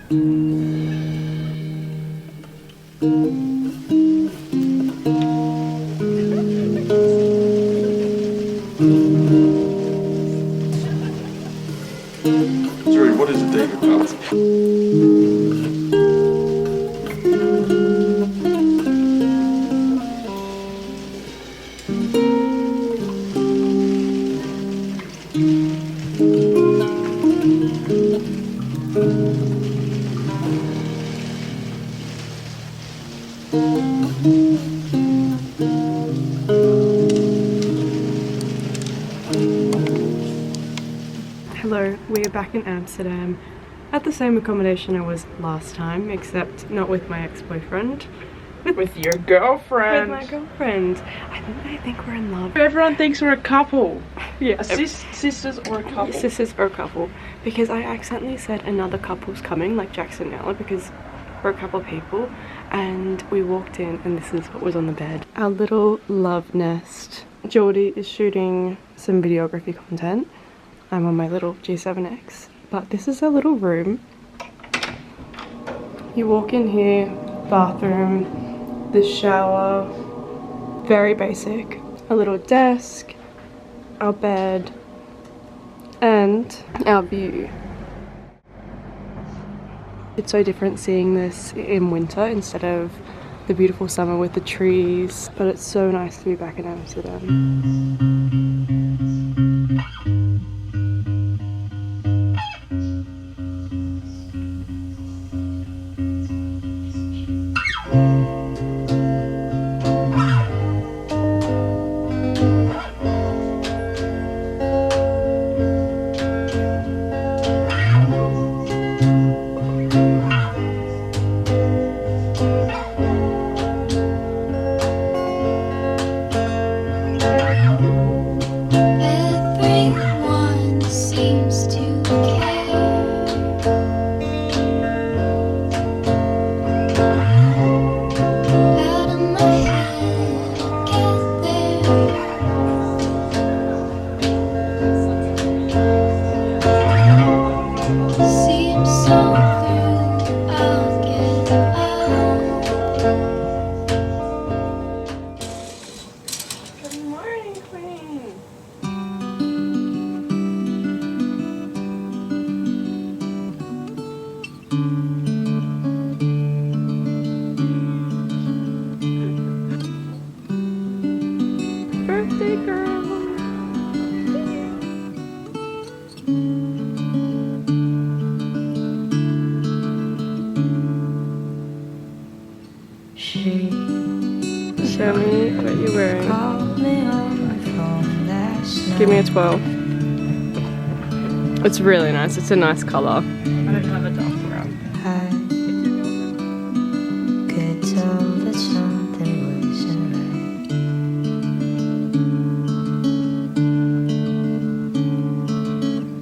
Sorry, what is a David Palace? Hello, we are back in Amsterdam at the same accommodation I was last time, except not with my ex-boyfriend. With your girlfriend. With my girlfriend. I think they think we're in love. Everyone thinks we're a couple. Yeah. Sisters or a couple. Sisters or a couple. Because I accidentally said another couple's coming, like Jackson and Ella, because we're a couple of people. And we walked in and this is what was on the bed. Our little love nest. Geordie is shooting some videography content. I'm on my little G7X. But this is our little room. You walk in here, bathroom, the shower, very basic. A little desk, our bed, and our view. It's so different seeing this in winter instead of the beautiful summer with the trees, but it's so nice to be back in Amsterdam. Birthday girl! Show me what you're wearing. Give me a 12. It's really nice. It's a nice colour. I don't have a dark brown. Could tell that something wasn't right.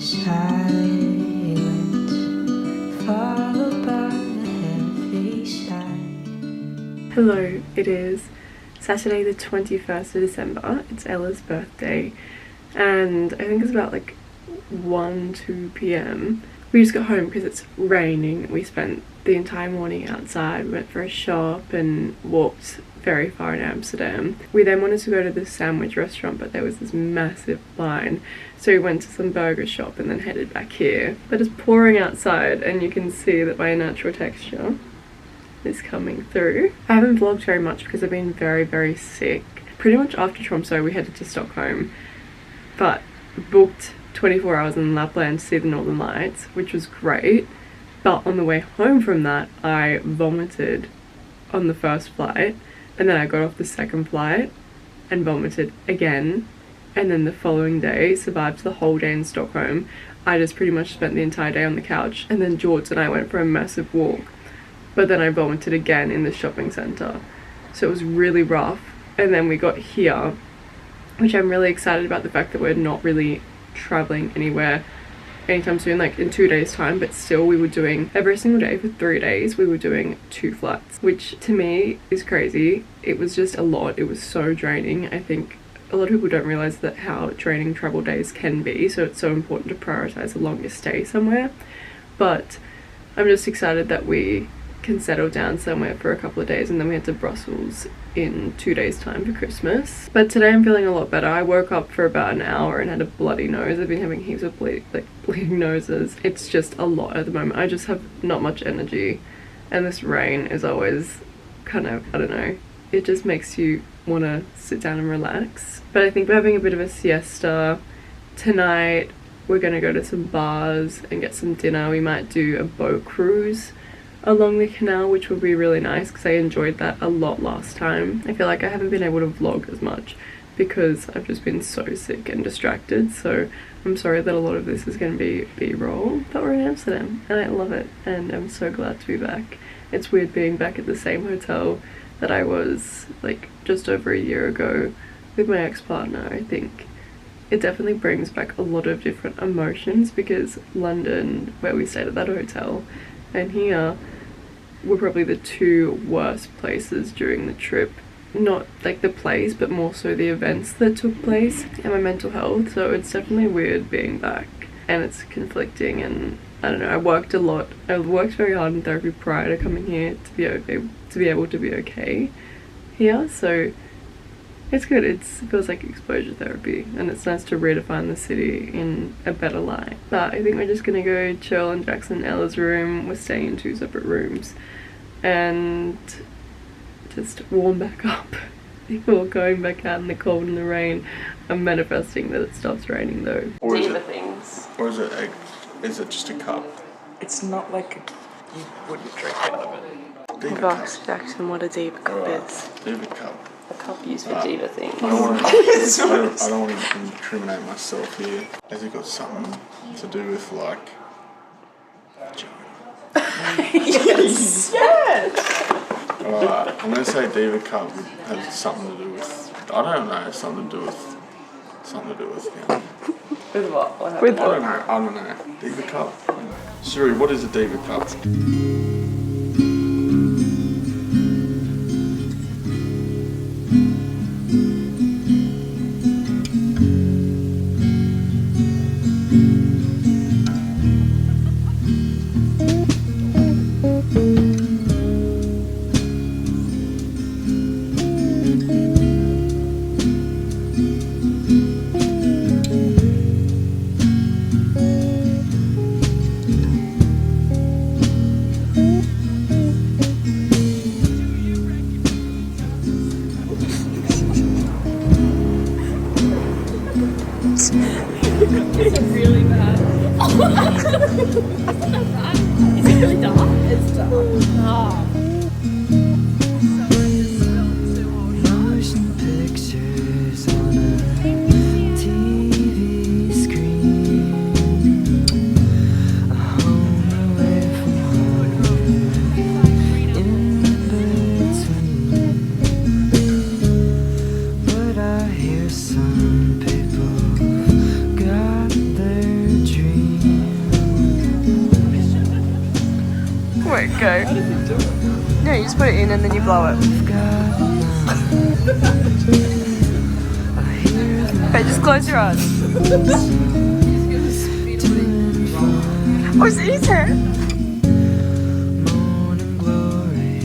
Silence followed by a heavy sigh. Hello, it is Saturday the 21st of December. It's Ella's birthday and I think it's about like 1-2 p.m. We just got home because it's raining. We spent the entire morning outside, went for a shop and walked very far in Amsterdam. We then wanted to go to this sandwich restaurant, but there was this massive line, so we went to some burger shop and then headed back here. But it's pouring outside and you can see that my natural texture is coming through. I haven't vlogged very much because I've been very sick. Pretty much after Tromsø we headed to Stockholm, but booked 24 hours in Lapland to see the Northern Lights, which was great. But on the way home from that I vomited on the first flight, and then I got off the second flight and vomited again, and then the following day survived the whole day in Stockholm. I just pretty much spent the entire day on the couch, and then George and I went for a massive walk, but then I vomited again in the shopping centre, so it was really rough. And then we got here, which I'm really excited about, the fact that we're not really traveling anywhere anytime soon, like in 2 days time, but still we were doing every single day for 3 days. We were doing 2 flights, which to me is crazy. It was just a lot. It was so draining. I think a lot of people don't realize that how draining travel days can be, so it's so important to prioritize a longer stay somewhere. But I'm just excited that we can settle down somewhere for a couple of days, and then we head to Brussels in 2 days time for Christmas. But today I'm feeling a lot better. I woke up for about an hour and had a bloody nose. I've been having heaps of bleeding noses. It's just a lot at the moment. I just have not much energy, and this rain is always kind of, I don't know, it just makes you want to sit down and relax. But I think we're having a bit of a siesta tonight. We're gonna go to some bars and get some dinner. We might do a boat cruise along the canal, which will be really nice because I enjoyed that a lot last time. I feel like I haven't been able to vlog as much because I've just been so sick and distracted, so I'm sorry that a lot of this is going to be B-roll, but we're in Amsterdam and I love it, and I'm so glad to be back. It's weird being back at the same hotel that I was like just over a year ago with my ex-partner. I think it definitely brings back a lot of different emotions because London, where we stayed at that hotel, and here were probably the two worst places during the trip. Not like the place, but more so the events that took place and my mental health. So it's definitely weird being back, and it's conflicting, and I don't know, I worked a lot. I worked very hard in therapy prior to coming here to be able to be okay here. So it's good. It feels like exposure therapy, and it's nice to redefine the city in a better light. But I think we're just gonna go chill in Jackson and Ella's room. We're staying in 2 separate rooms and just warm back up before going back out in the cold and the rain. I'm manifesting that it stops raining though. Or is Diva it, things. or is it, is it just a cup? It's not like you wouldn't drink out of it. Diva I've cup. asked Jackson what a diva cup Alright, is. Diva cup. A cup used for diva things. I don't want to. I don't want to incriminate myself here. Has it got something to do with like? Yes! Yes! Alright, I'm gonna say Diva cup has something to do with. I don't know. Something to do with. Something to do with. Yeah. With what? What With happened? I don't know. Diva cup. Siri, what is a Diva cup? Motion pictures on a TV screen. A home away from home. In between. But I hear some people got their dreams. Wait, go. No, you just put it in and then you blow it. Okay, just close your eyes. Oh, it's easier. Morning glory.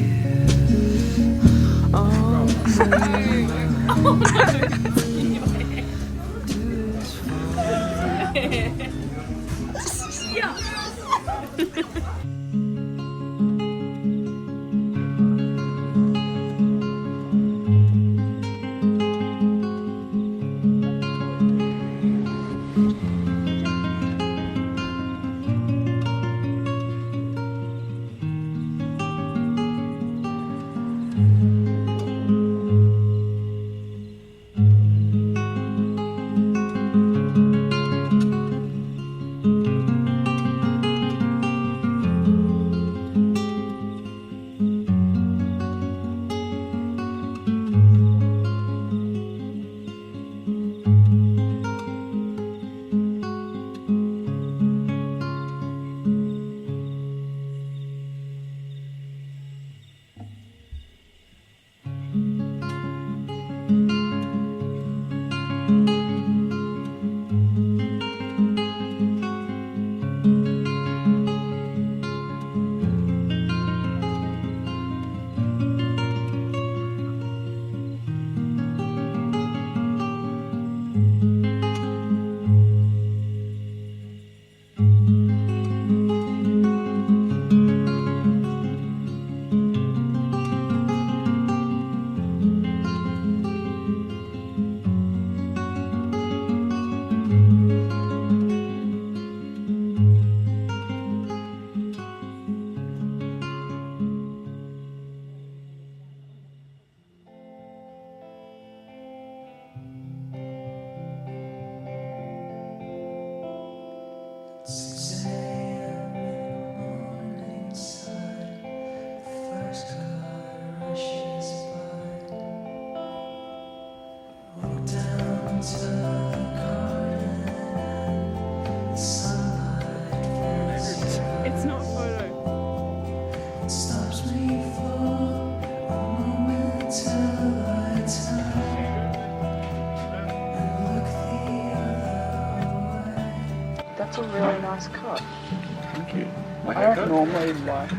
like you. My I don't haircut? normally like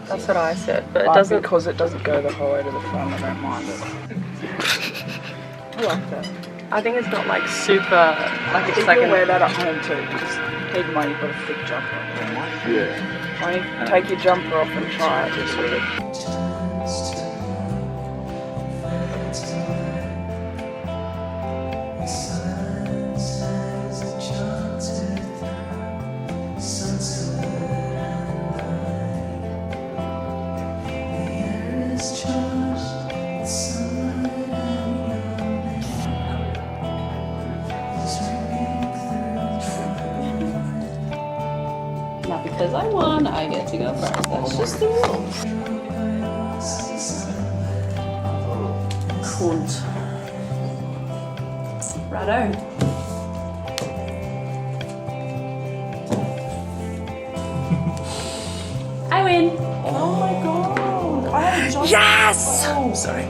That's what I said, but it art doesn't. because it doesn't go the whole way to the front. I don't mind it. I like that. I think it's not like super. Like it's You like can wear a. that at home too. Just keep in mind you've got a thick jumper on. Yeah. Why don't you take your jumper off and try it? Just really. Not because I won, I get to go first. That's just the rules. Cunt. Righto. I win. Oh my god! I have jumper. Yes! Oh. Sorry.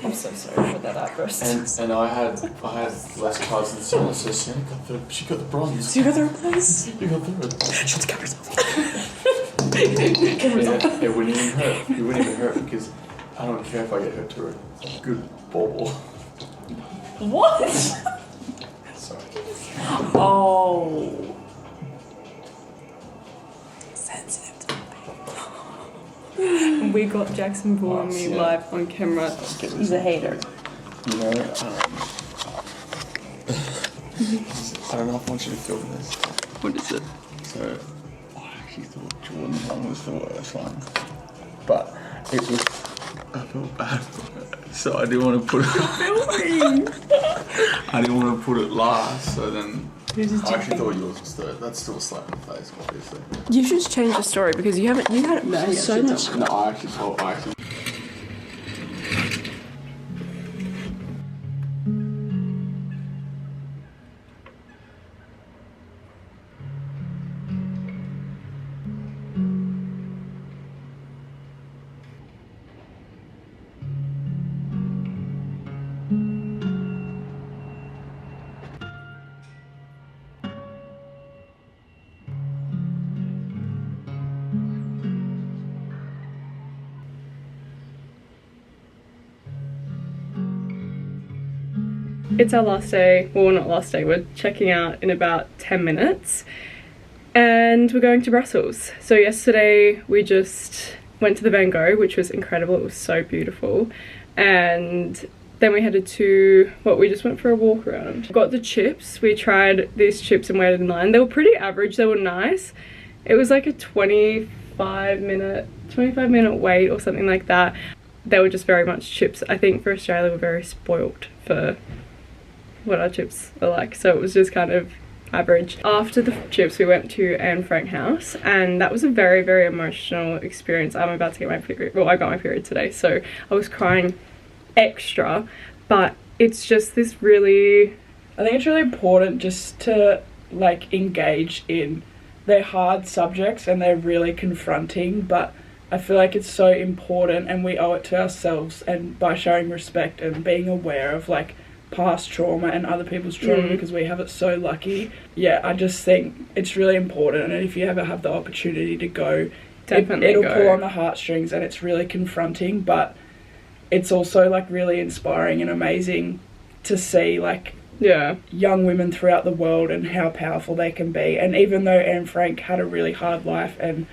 I'm so sorry for that outburst. And I had less cards than Sienna, so Sienna she got the bronze. You got third place? You got third. Shut the cameras off. Yeah, it wouldn't even hurt. It wouldn't even hurt because I don't care if I get hurt to a good bobble. What? Sorry. Oh. Sensitive. We got Jackson bullying me yeah. live on camera. He's a hater. You know, I don't know if I want you to film this. What is it? So, I actually thought Jordan's one was the worst one. But it was, I felt bad for it. So I didn't want to put it, I didn't want to put it last, so then I actually thought yours was third. That's still a slap in the face, obviously. You should just change the story because you had it for so much. No, I actually It's our last day, well not last day, we're checking out in about 10 minutes and we're going to Brussels. So yesterday we just went to the Van Gogh, which was incredible, it was so beautiful, and then we headed to, we just went for a walk around. Got the chips, we tried these chips and waited in line. They were pretty average, they were nice. It was like a 25 minute wait or something like that. They were just very much chips. I think for Australia we're very spoilt for what our chips are like, so it was just kind of average. After the chips we went to Anne Frank house and that was a very, very emotional experience. I'm about to get my period, well I got my period today, so I was crying extra, but it's just this really, I think it's really important just to like engage in, they're hard subjects and they're really confronting, but I feel like it's so important and we owe it to ourselves, and by showing respect and being aware of like past trauma and other people's trauma because we have it so lucky. Yeah, I just think it's really important, and if you ever have the opportunity to go, definitely it'll go. pull on the heartstrings and it's really confronting, but it's also like really inspiring and amazing to see like young women throughout the world and how powerful they can be. And even though Anne Frank had a really hard life and,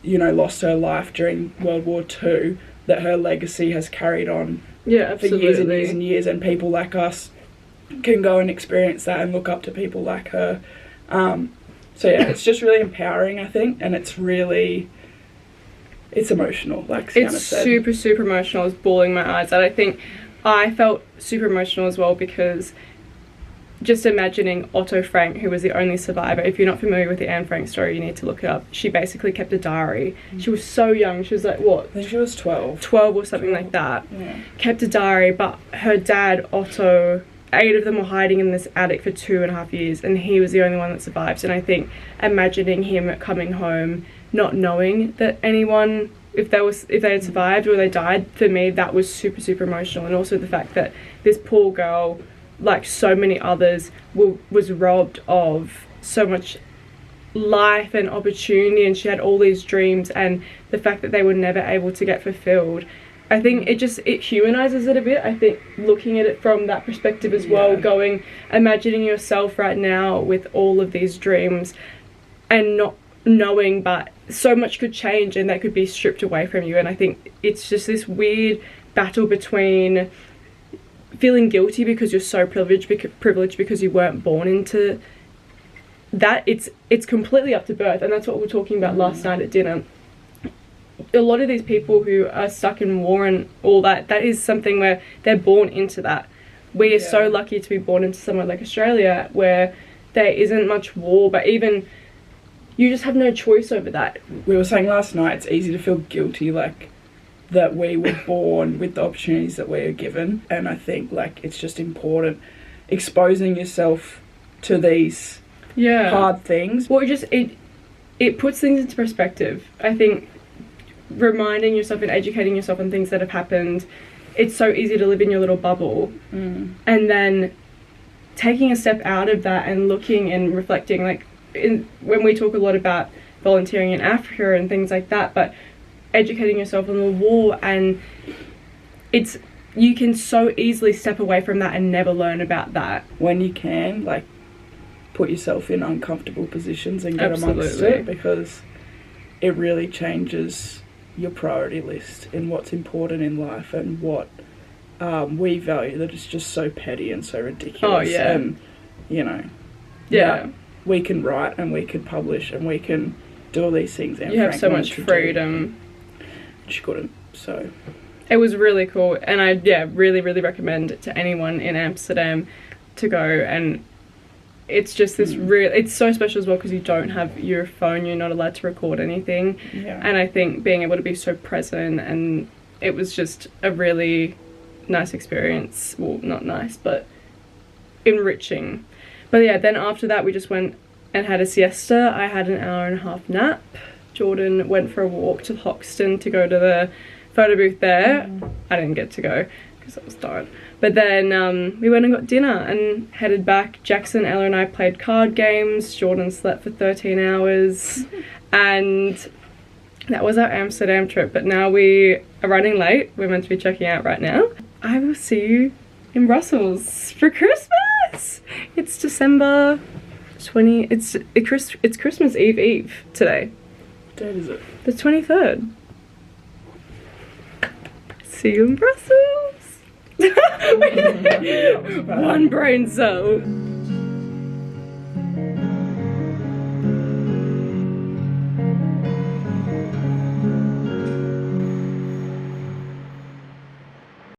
you know, lost her life during World War II, that her legacy has carried on for years and years and years, and people like us can go and experience that and look up to people like her. So yeah, it's just really empowering, I think, and it's emotional, like Sienna said. It's super emotional. I was bawling my eyes out. I think I felt super emotional as well because just imagining Otto Frank, who was the only survivor. If you're not familiar with the Anne Frank story, you need to look it up. She basically kept a diary. She was so young. She was like, what? I think she was 12. 12 or something like that. Yeah. Kept a diary, but her dad, Otto, 8 of them were hiding in this attic for 2.5 years, and he was the only one that survived. And I think imagining him coming home, not knowing that anyone, if they had survived or they died, for me that was super emotional. And also the fact that this poor girl, like so many others, was robbed of so much life and opportunity, and she had all these dreams, and the fact that they were never able to get fulfilled, I think it humanizes it a bit. I think looking at it from that perspective as well, imagining yourself right now with all of these dreams and not knowing, but so much could change and that could be stripped away from you. And I think it's just this weird battle between feeling guilty because you're so privileged because you weren't born into that. It's completely up to birth, and that's what we were talking about last night at dinner. A lot of these people who are stuck in war and all that, that is something where they're born into that. We are so lucky to be born into somewhere like Australia where there isn't much war, but even you just have no choice over that. We were saying last night, it's easy to feel guilty, like, that we were born with the opportunities that we are given. And I think, like, it's just important exposing yourself to these hard things. Well, it puts things into perspective. I think reminding yourself and educating yourself on things that have happened, it's so easy to live in your little bubble. And then taking a step out of that and looking and reflecting, like, when we talk a lot about volunteering in Africa and things like that, but educating yourself on the war, and you can so easily step away from that and never learn about that. When you can, like, put yourself in uncomfortable positions and get amongst it, because it really changes your priority list in what's important in life and what we value, that is just so petty and so ridiculous. And, you know, we can write and we can publish and we can do all these things. And you have so much freedom. She couldn't, so. It was really cool, and I really recommend it to anyone in Amsterdam to go. And it's just this it's so special as well because you don't have your phone, you're not allowed to record anything. And I think being able to be so present, and it was just a really nice experience. Well, not nice, but enriching. But yeah, then after that we just went and had a siesta. I had an 1.5-hour nap. Jordan went for a walk to Hoxton to go to the photo booth there. I didn't get to go because I was tired. But then we went and got dinner and headed back. Jackson, Ella and I played card games. Jordan slept for 13 hours. And that was our Amsterdam trip. But now we are running late. We're meant to be checking out right now. I will see you in Brussels for Christmas. It's December 20. It's Christmas Eve today. What date is it? The 23rd. See you in Brussels. One brain cell.